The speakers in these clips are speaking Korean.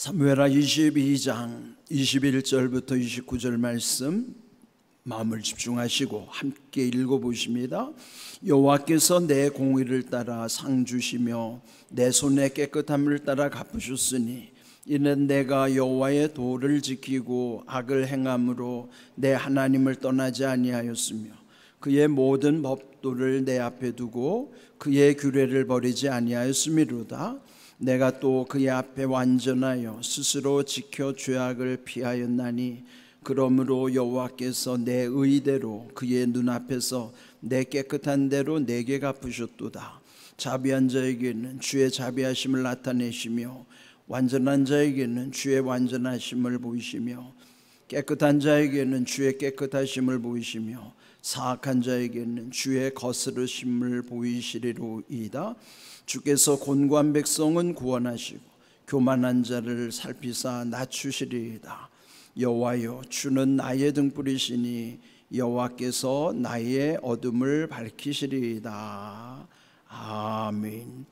사무엘하 22장 21절부터 29절 말씀 마음을 집중하시고 함께 읽어보십니다. 여호와께서 내 공의를 따라 상 주시며 내 손의 깨끗함을 따라 갚으셨으니 이는 내가 여호와의 도를 지키고 악을 행함으로 내 하나님을 떠나지 아니하였으며 그의 모든 법도를 내 앞에 두고 그의 규례를 버리지 아니하였음이로다. 내가 또 그의 앞에 완전하여 스스로 지켜 죄악을 피하였나니 그러므로 여호와께서 내 의대로 그의 눈앞에서 내 깨끗한 대로 내게 갚으셨도다. 자비한 자에게는 주의 자비하심을 나타내시며 완전한 자에게는 주의 완전하심을 보이시며 깨끗한 자에게는 주의 깨끗하심을 보이시며 사악한 자에게는 주의 거스르심을 보이시리로이다. 주께서 곤고한 백성은 구원하시고 교만한 자를 살피사 낮추시리이다. 여호와여, 주는 나의 등불이시니 여호와께서 나의 어둠을 밝히시리이다. 아멘.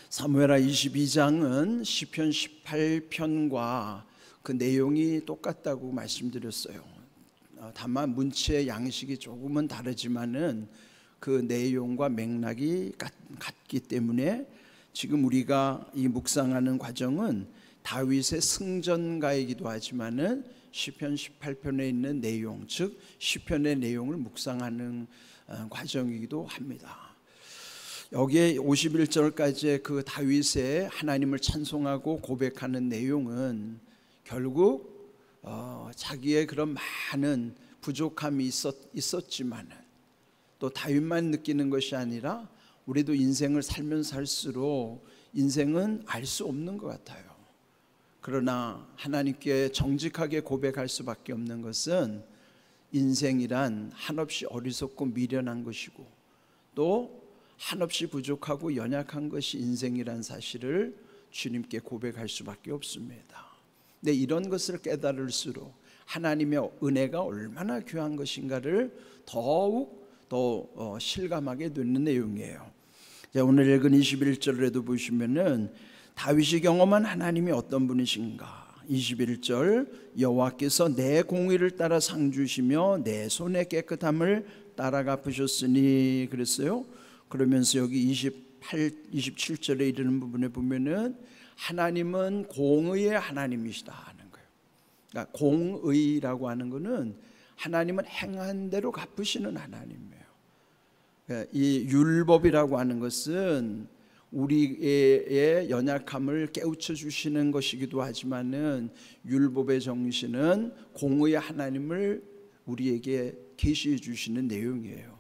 사무엘하 22장은 시편 18편과 그 내용이 똑같다고 말씀드렸어요. 다만 문체의 양식이 조금은 다르지만은 그 내용과 맥락이 같기 때문에 지금 우리가 이 묵상하는 과정은 다윗의 승전가이기도 하지만은 시편 18편에 있는 내용, 즉 시편의 내용을 묵상하는 과정이기도 합니다. 여기에 51절까지의 그 다윗의 하나님을 찬송하고 고백하는 내용은 결국 자기의 그런 많은 부족함이 있었지만은 또 다윗만 느끼는 것이 아니라 우리도 인생을 살면 살수록 인생은 알 수 없는 것 같아요. 그러나 하나님께 정직하게 고백할 수밖에 없는 것은 인생이란 한없이 어리석고 미련한 것이고 또 한없이 부족하고 연약한 것이 인생이란 사실을 주님께 고백할 수밖에 없습니다. 근데 이런 것을 깨달을수록 하나님의 은혜가 얼마나 귀한 것인가를 더욱 더 실감하게 되는 내용이에요. 자, 오늘 읽은 21절에도 보시면은 다윗이 경험한 하나님이 어떤 분이신가. 21절 여호와께서 내 공의를 따라 상 주시며 내 손의 깨끗함을 따라 갚으셨으니 그랬어요. 그러면서 여기 27절에 이르는 부분에 보면은 하나님은 공의의 하나님이시다 하는 거예요. 그러니까 공의라고 하는 것은 하나님은 행한 대로 갚으시는 하나님이에요. 이 율법이라고 하는 것은 우리의 연약함을 깨우쳐 주시는 것이기도 하지만은 율법의 정신은 공의의 하나님을 우리에게 계시해 주시는 내용이에요.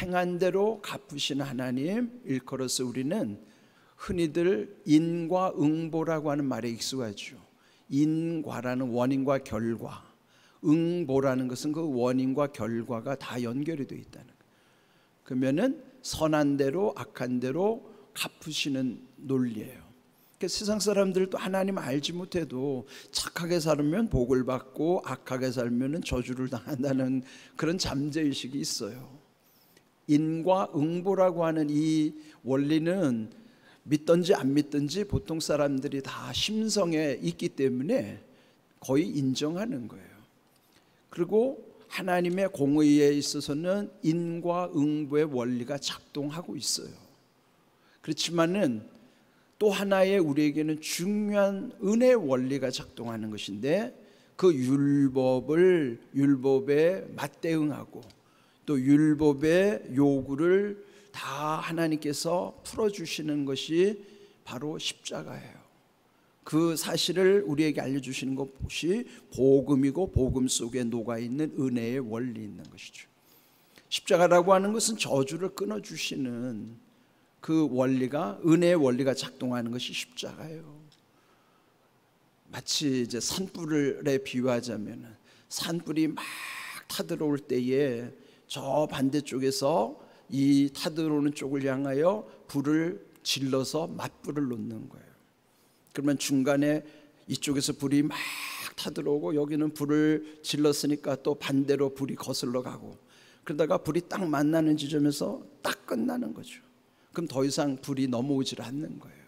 행한 대로 갚으시는 하나님, 일컬어서 우리는 흔히들 인과 응보라고 하는 말에 익숙하죠. 인과라는 원인과 결과, 응보라는 것은 그 원인과 결과가 다 연결이 되어 있다는 거예요. 그러면은 선한 대로 악한 대로 갚으시는 논리예요. 그러니까 세상 사람들도 하나님 알지 못해도 착하게 살면 복을 받고 악하게 살면 저주를 당한다는 그런 잠재의식이 있어요. 인과 응보라고 하는 이 원리는 믿든지 안 믿든지 보통 사람들이 다 심성에 있기 때문에 거의 인정하는 거예요. 그리고 하나님의 공의에 있어서는 인과 응보의 원리가 작동하고 있어요. 그렇지만은 또 하나의 우리에게는 중요한 은혜의 원리가 작동하는 것인데 그 율법에 맞대응하고 또 율법의 요구를 다 하나님께서 풀어주시는 것이 바로 십자가예요. 그 사실을 우리에게 알려주시는 것이 복음이고 복음 속에 녹아있는 은혜의 원리 있는 것이죠. 십자가라고 하는 것은 저주를 끊어주시는 그 원리가, 은혜의 원리가 작동하는 것이 십자가예요. 마치 이제 산불에 비유하자면 산불이 막 타들어올 때에 저 반대쪽에서 이 타들어오는 쪽을 향하여 불을 질러서 맞불을 놓는 거예요. 그러면 중간에 이쪽에서 불이 막 타들어오고 여기는 불을 질렀으니까 또 반대로 불이 거슬러 가고 그러다가 불이 딱 만나는 지점에서 딱 끝나는 거죠. 그럼 더 이상 불이 넘어오질 않는 거예요.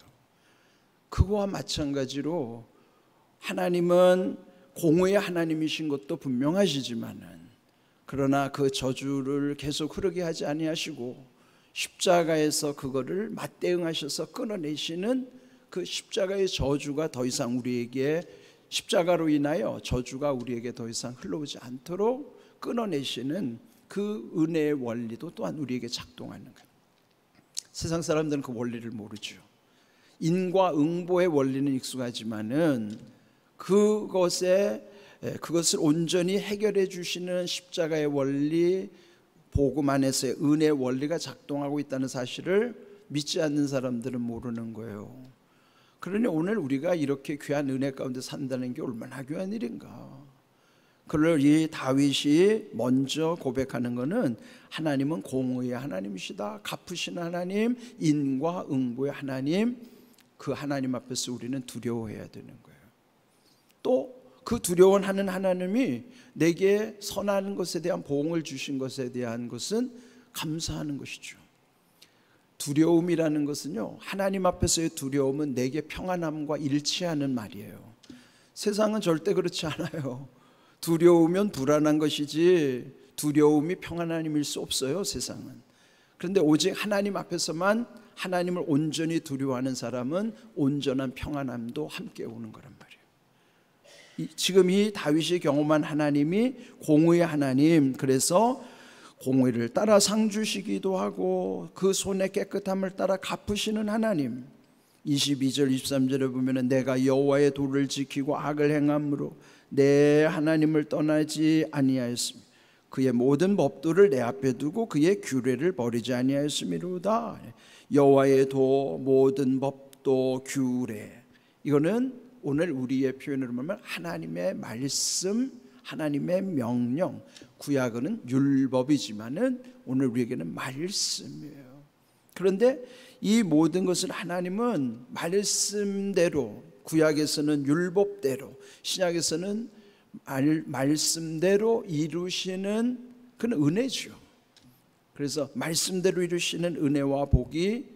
그거와 마찬가지로 하나님은 공의의 하나님이신 것도 분명하시지만은, 그러나 그 저주를 계속 흐르게 하지 아니하시고 십자가에서 그거를 맞대응하셔서 끊어내시는 그 십자가의 저주가 더 이상 우리에게, 십자가로 인하여 저주가 우리에게 더 이상 흘러오지 않도록 끊어내시는 그 은혜의 원리도 또한 우리에게 작동하는 거예요. 세상 사람들은 그 원리를 모르죠. 인과응보의 원리는 익숙하지만은 그것을 온전히 해결해 주시는 십자가의 원리, 복음 안에서의 은혜의 원리가 작동하고 있다는 사실을 믿지 않는 사람들은 모르는 거예요. 그러니 오늘 우리가 이렇게 귀한 은혜 가운데 산다는 게 얼마나 귀한 일인가. 그걸 이 다윗이 먼저 고백하는 것은 하나님은 공의의 하나님이시다, 갚으시는 하나님, 인과응보의 하나님, 그 하나님 앞에서 우리는 두려워해야 되는 거예요. 또 그 두려워하는 하나님이 내게 선한 것에 대한 보응을 주신 것에 대한 것은 감사하는 것이죠. 두려움이라는 것은요, 하나님 앞에서의 두려움은 내게 평안함과 일치하는 말이에요. 세상은 절대 그렇지 않아요. 두려우면 불안한 것이지 두려움이 평안한 힘일 수 없어요, 세상은. 그런데 오직 하나님 앞에서만 하나님을 온전히 두려워하는 사람은 온전한 평안함도 함께 오는 거란 말이에요. 지금 이 다윗이 경험한 하나님이 공의의 하나님, 그래서 공의를 따라 상 주시기도 하고 그 손의 깨끗함을 따라 갚으시는 하나님. 22절 23절에 보면 내가 여호와의 도를 지키고 악을 행함으로 내 하나님을 떠나지 아니하였으며 그의 모든 법도를 내 앞에 두고 그의 규례를 버리지 아니하였음이로다. 여호와의 도, 모든 법도, 규례, 이거는 오늘 우리의 표현으로 보면 하나님의 말씀, 하나님의 명령. 구약은 율법이지만은 오늘 우리에게는 말씀이에요. 그런데 이 모든 것을 하나님은 말씀대로, 구약에서는 율법대로, 신약에서는 말씀대로 이루시는 그런 은혜죠. 그래서 말씀대로 이루시는 은혜와 복이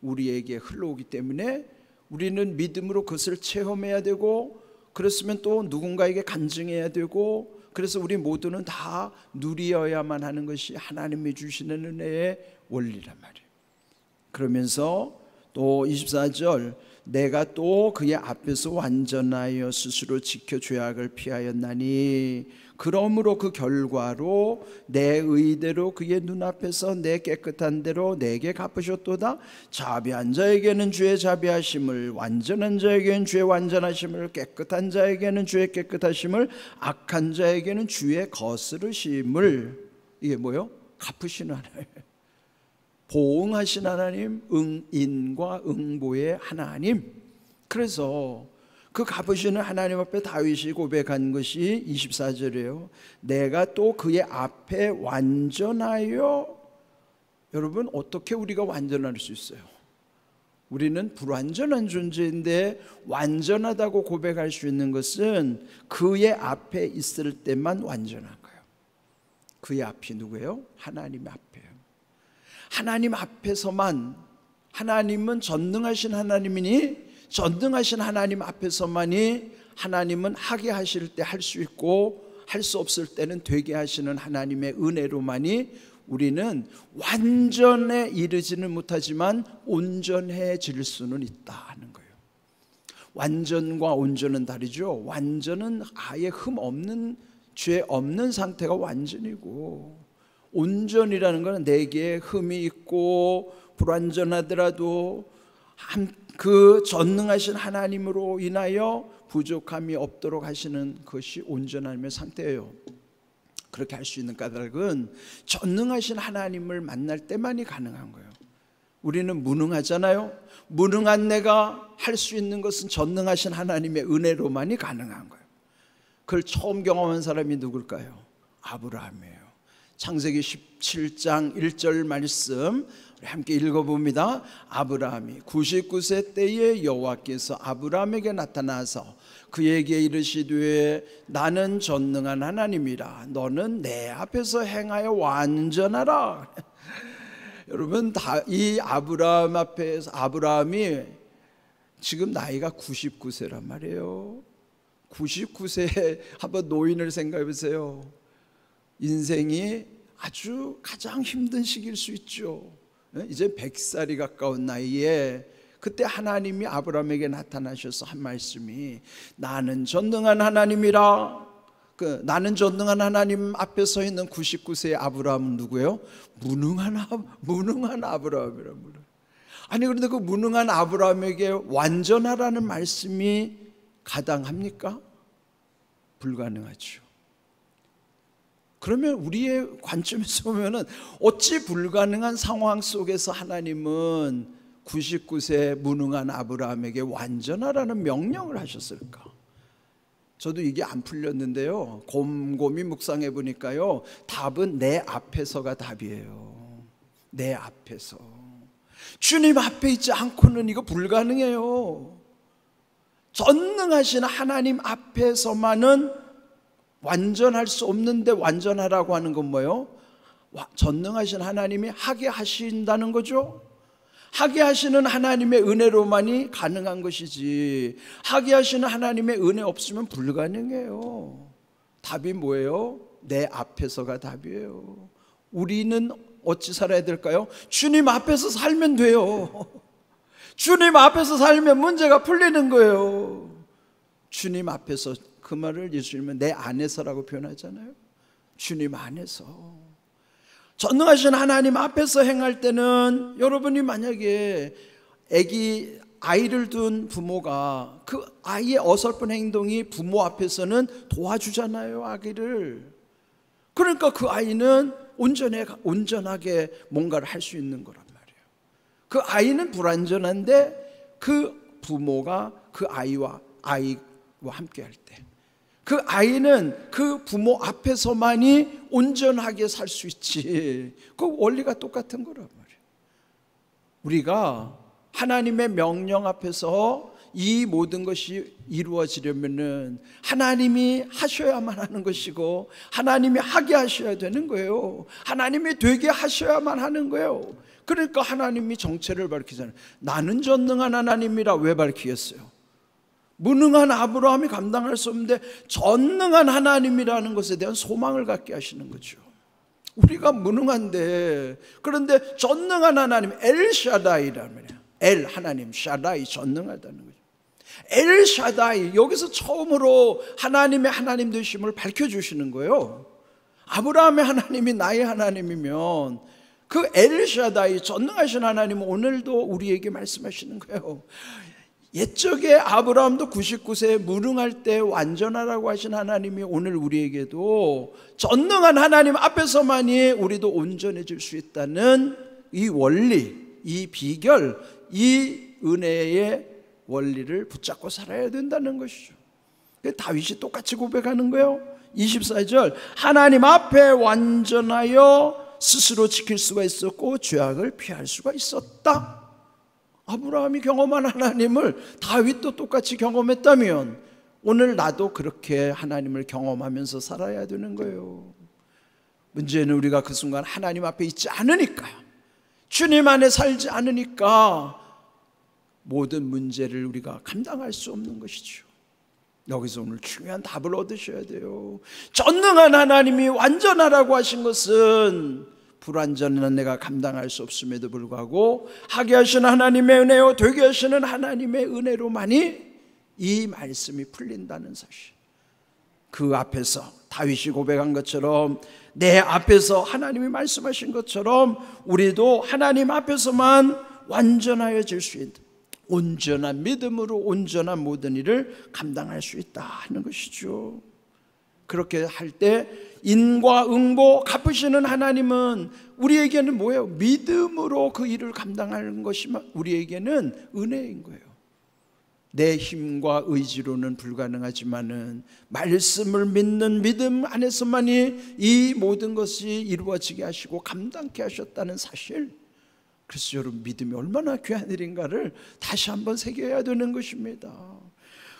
우리에게 흘러오기 때문에 우리는 믿음으로 그것을 체험해야 되고, 그랬으면 또 누군가에게 간증해야 되고, 그래서 우리 모두는 다 누리어야만 하는 것이 하나님이 주시는 은혜의 원리란 말이에요. 그러면서 또 24절 내가 또 그의 앞에서 완전하여 스스로 지켜 죄악을 피하였나니 그러므로 그 결과로 내 의대로 그의 눈앞에서 내 깨끗한 대로 내게 갚으셨도다. 자비한 자에게는 주의 자비하심을, 완전한 자에게는 주의 완전하심을, 깨끗한 자에게는 주의 깨끗하심을, 악한 자에게는 주의 거스르심을. 이게 뭐예요? 갚으시는 하나님, 보응하신 하나님, 인과 응보의 하나님. 그래서 그 갚으시는 하나님 앞에 다윗이 고백한 것이 24절이에요. 내가 또 그의 앞에 완전하여. 여러분, 어떻게 우리가 완전할 수 있어요? 우리는 불완전한 존재인데 완전하다고 고백할 수 있는 것은 그의 앞에 있을 때만 완전한 거예요. 그의 앞이 누구예요? 하나님 앞에요. 하나님 앞에서만, 하나님은 전능하신 하나님이니 전능하신 하나님 앞에서만이 하나님은 하게 하실 때 할 수 있고 할 수 없을 때는 되게 하시는 하나님의 은혜로만이 우리는 완전에 이르지는 못하지만 온전해질 수는 있다 하는 거예요. 완전과 온전은 다르죠. 완전은 아예 흠 없는, 죄 없는 상태가 완전이고, 온전이라는 것은 내게 흠이 있고 불완전하더라도 그 전능하신 하나님으로 인하여 부족함이 없도록 하시는 것이 온전함의 상태예요. 그렇게 할 수 있는 까닭은 전능하신 하나님을 만날 때만이 가능한 거예요. 우리는 무능하잖아요. 무능한 내가 할 수 있는 것은 전능하신 하나님의 은혜로만이 가능한 거예요. 그걸 처음 경험한 사람이 누굴까요? 아브라함이에요. 창세기 17장 1절 말씀 함께 읽어봅니다. 아브라함이 99세 때에 여호와께서 아브라함에게 나타나서 그에게 이르시되 나는 전능한 하나님이라 너는 내 앞에서 행하여 완전하라. 여러분, 이 아브라함 앞에서 아브라함이 지금 나이가 99세란 말이에요. 99세 한번 노인을 생각해 보세요. 인생이 아주 가장 힘든 시기일 수 있죠. 이제 100살이 가까운 나이에 그때 하나님이 아브라함에게 나타나셔서 한 말씀이, 나는 전능한 하나님이라. 나는 전능한 하나님 앞에 서 있는 99세의 아브라함은 누구예요? 무능한 아브라함이란 말이에요. 아니 그런데 그 무능한 아브라함에게 완전하라는 말씀이 가당합니까? 불가능하죠. 그러면 우리의 관점에서 보면은 어찌 불가능한 상황 속에서 하나님은 99세 무능한 아브라함에게 완전하라는 명령을 하셨을까? 저도 이게 안 풀렸는데요, 곰곰이 묵상해 보니까요, 답은 내 앞에서가 답이에요. 내 앞에서. 주님 앞에 있지 않고는 이거 불가능해요. 전능하신 하나님 앞에서만은 완전할 수 없는데, 완전하라고 하는 건 뭐예요? 전능하신 하나님이 하게 하신다는 거죠. 하게 하시는 하나님의 은혜로만이 가능한 것이지, 하게 하시는 하나님의 은혜 없으면 불가능해요. 답이 뭐예요? 내 앞에서가 답이에요. 우리는 어찌 살아야 될까요? 주님 앞에서 살면 돼요. 주님 앞에서 살면 문제가 풀리는 거예요. 주님 앞에서, 그 말을 예수님은 내 안에서라고 표현하잖아요. 주님 안에서. 전능하신 하나님 앞에서 행할 때는, 여러분이 만약에 아이를 둔 부모가 그 아이의 어설픈 행동이 부모 앞에서는 도와주잖아요, 아기를. 그러니까 그 아이는 온전하게 뭔가를 할 수 있는 거란 말이에요. 그 아이는 불완전한데 그 부모가 그 아이와 함께 할 때, 그 아이는 그 부모 앞에서만이 온전하게 살 수 있지. 그 원리가 똑같은 거란 말이에요. 우리가 하나님의 명령 앞에서 이 모든 것이 이루어지려면은 하나님이 하셔야만 하는 것이고, 하나님이 하게 하셔야 되는 거예요. 하나님이 되게 하셔야만 하는 거예요. 그러니까 하나님이 정체를 밝히잖아요. 나는 전능한 하나님이라. 왜 밝히겠어요? 무능한 아브라함이 감당할 수 없는데 전능한 하나님이라는 것에 대한 소망을 갖게 하시는 거죠. 우리가 무능한데, 그런데 전능한 하나님, 엘샤다이라는 말이에요. 엘 하나님, 샤다이 전능하다는 거죠. 엘샤다이, 여기서 처음으로 하나님의 하나님 되심을 밝혀주시는 거예요. 아브라함의 하나님이 나의 하나님이면 그 엘샤다이, 전능하신 하나님은 오늘도 우리에게 말씀하시는 거예요. 옛적에 아브라함도 99세에 무능할 때 완전하라고 하신 하나님이 오늘 우리에게도 전능한 하나님 앞에서만이 우리도 온전해질 수 있다는 이 원리, 이 비결, 이 은혜의 원리를 붙잡고 살아야 된다는 것이죠. 다윗이 똑같이 고백하는 거예요. 24절, 하나님 앞에 완전하여 스스로 지킬 수가 있었고 죄악을 피할 수가 있었다. 아브라함이 경험한 하나님을 다윗도 똑같이 경험했다면 오늘 나도 그렇게 하나님을 경험하면서 살아야 되는 거예요. 문제는 우리가 그 순간 하나님 앞에 있지 않으니까, 주님 안에 살지 않으니까 모든 문제를 우리가 감당할 수 없는 것이죠. 여기서 오늘 중요한 답을 얻으셔야 돼요. 전능한 하나님이 완전하라고 하신 것은 불완전한 내가 감당할 수 없음에도 불구하고 하게 하시는 하나님의 은혜요 되게 하시는 하나님의 은혜로만이 이 말씀이 풀린다는 사실. 그 앞에서 다윗이 고백한 것처럼, 내 앞에서 하나님이 말씀하신 것처럼 우리도 하나님 앞에서만 완전하여질 수 있는, 온전한 믿음으로 온전한 모든 일을 감당할 수 있다 하는 것이죠. 그렇게 할 때 인과 응보 갚으시는 하나님은 우리에게는 뭐예요? 믿음으로 그 일을 감당하는 것이 우리에게는 은혜인 거예요. 내 힘과 의지로는 불가능하지만은 말씀을 믿는 믿음 안에서만이 이 모든 것이 이루어지게 하시고 감당케 하셨다는 사실. 그래서 여러분, 믿음이 얼마나 귀한 일인가를 다시 한번 새겨야 되는 것입니다.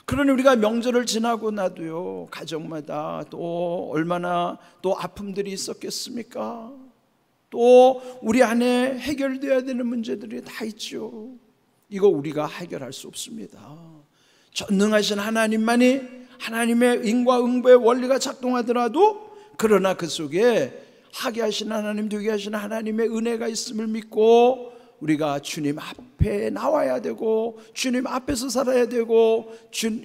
그러니 우리가 명절을 지나고 나도요, 가정마다 또 얼마나 또 아픔들이 있었겠습니까? 또 우리 안에 해결되어야 되는 문제들이 다 있죠. 이거 우리가 해결할 수 없습니다. 전능하신 하나님만이, 하나님의 인과응보의 원리가 작동하더라도, 그러나 그 속에 하게 하신 하나님, 되게 하신 하나님의 은혜가 있음을 믿고 우리가 주님 앞에 나와야 되고, 주님 앞에서 살아야 되고,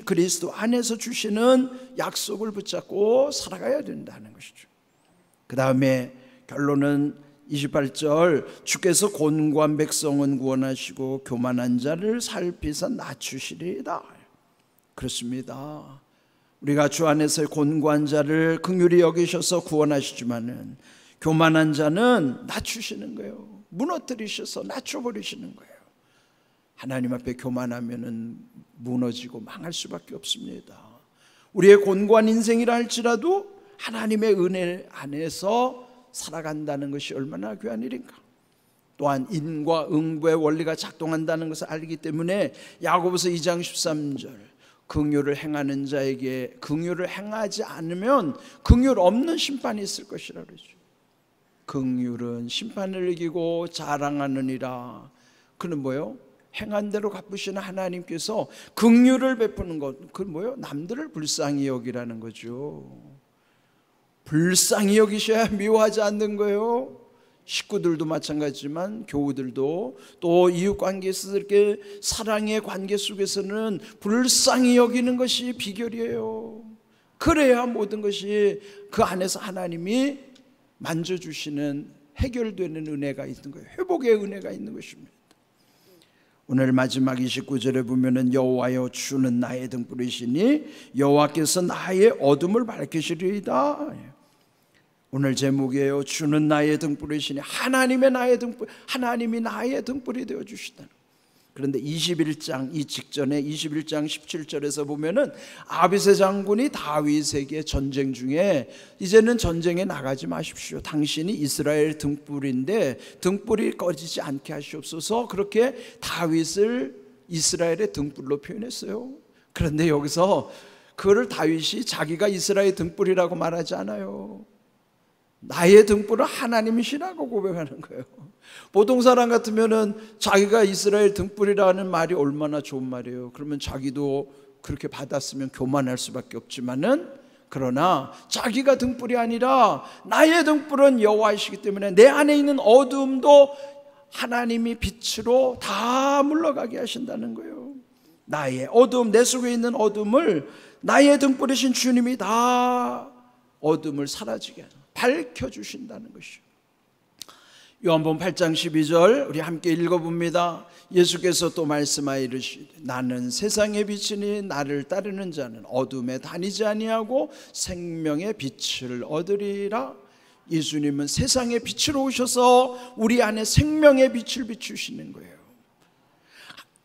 그리스도 안에서 주시는 약속을 붙잡고 살아가야 된다는 것이죠. 그 다음에 결론은 28절, 주께서 곤고한 백성은 구원하시고 교만한 자를 살피사 낮추시리이다. 그렇습니다. 우리가 주 안에서의 곤고한 자를 긍휼히 여기셔서 구원하시지만은 교만한 자는 낮추시는 거예요. 무너뜨리셔서 낮춰버리시는 거예요. 하나님 앞에 교만하면은 무너지고 망할 수밖에 없습니다. 우리의 곤고한 인생이라 할지라도 하나님의 은혜 안에서 살아간다는 것이 얼마나 귀한 일인가. 또한 인과응보의 원리가 작동한다는 것을 알기 때문에 야고보서 2장 13절, 긍휼을 행하는 자에게 긍휼을 행하지 않으면 긍휼 없는 심판이 있을 것이라 그러죠. 긍휼은 심판을 이기고 자랑하느니라. 그는 뭐예요? 행한 대로 갚으시는 하나님께서 긍휼을 베푸는 것, 그건 뭐예요? 남들을 불쌍히 여기라는 거죠. 불쌍히 여기셔야 미워하지 않는 거예요. 식구들도 마찬가지지만 교우들도, 또 이웃관계에서의 사랑의 관계 속에서는 불쌍히 여기는 것이 비결이에요. 그래야 모든 것이 그 안에서 하나님이 만져주시는, 해결되는 은혜가 있는 거예요. 회복의 은혜가 있는 것입니다. 오늘 마지막 29절에 보면은 여호와여 주는 나의 등불이시니 여호와께서 나의 어둠을 밝히시리이다. 오늘 제목이에요. 주는 나의 등불이시니, 하나님의 나의 등불, 하나님이 나의 등불이 되어 주시다. 그런데 21장 이 직전에 21장 17절에서 보면은 아비새 장군이 다윗에게 전쟁 중에 이제는 전쟁에 나가지 마십시오. 당신이 이스라엘 등불인데 등불이 꺼지지 않게 하시옵소서. 그렇게 다윗을 이스라엘의 등불로 표현했어요. 그런데 여기서 그거를 다윗이 자기가 이스라엘 등불이라고 말하지 않아요. 나의 등불은 하나님이시라고 고백하는 거예요. 보통 사람 같으면은 자기가 이스라엘 등불이라는 말이 얼마나 좋은 말이에요. 그러면 자기도 그렇게 받았으면 교만할 수밖에 없지만은, 그러나 자기가 등불이 아니라 나의 등불은 여호와이시기 때문에 내 안에 있는 어둠도 하나님이 빛으로 다 물러가게 하신다는 거예요. 나의 어둠, 내 속에 있는 어둠을 나의 등불이신 주님이 다 어둠을 사라지게 하는, 밝혀주신다는 것이요. 요한복음 8장 12절 우리 함께 읽어봅니다. 예수께서 또 말씀하여 이르시되 나는 세상의 빛이니 나를 따르는 자는 어둠에 다니지 아니하고 생명의 빛을 얻으리라. 예수님은 세상의 빛으로 오셔서 우리 안에 생명의 빛을 비추시는 거예요.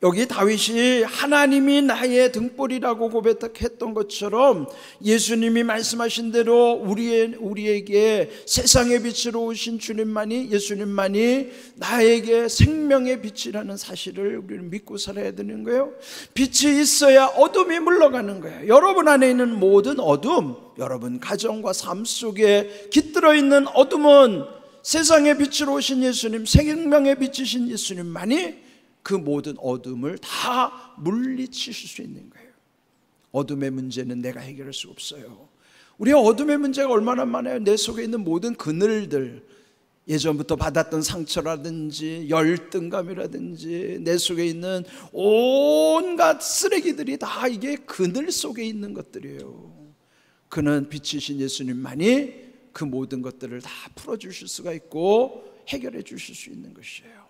여기 다윗이 하나님이 나의 등불이라고 고백했던 것처럼 예수님이 말씀하신 대로 우리에게 세상의 빛으로 오신 주님만이, 예수님만이 나에게 생명의 빛이라는 사실을 우리는 믿고 살아야 되는 거예요. 빛이 있어야 어둠이 물러가는 거예요. 여러분 안에 있는 모든 어둠, 여러분 가정과 삶 속에 깃들어 있는 어둠은 세상의 빛으로 오신 예수님, 생명의 빛이신 예수님만이 그 모든 어둠을 다 물리치실 수 있는 거예요. 어둠의 문제는 내가 해결할 수 없어요. 우리의 어둠의 문제가 얼마나 많아요. 내 속에 있는 모든 그늘들, 예전부터 받았던 상처라든지 열등감이라든지 내 속에 있는 온갖 쓰레기들이 다 이게 그늘 속에 있는 것들이에요. 그는 빛이신 예수님만이 그 모든 것들을 다 풀어주실 수가 있고 해결해 주실 수 있는 것이에요.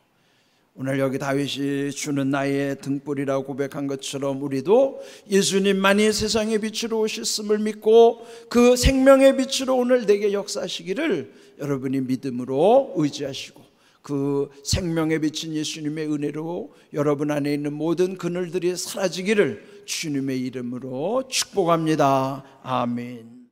오늘 여기 다윗이 주는 나의 등불이라고 고백한 것처럼 우리도 예수님만이 세상의 빛으로 오셨음을 믿고 그 생명의 빛으로 오늘 내게 역사하시기를 여러분이 믿음으로 의지하시고, 그 생명의 빛인 예수님의 은혜로 여러분 안에 있는 모든 그늘들이 사라지기를 주님의 이름으로 축복합니다. 아멘.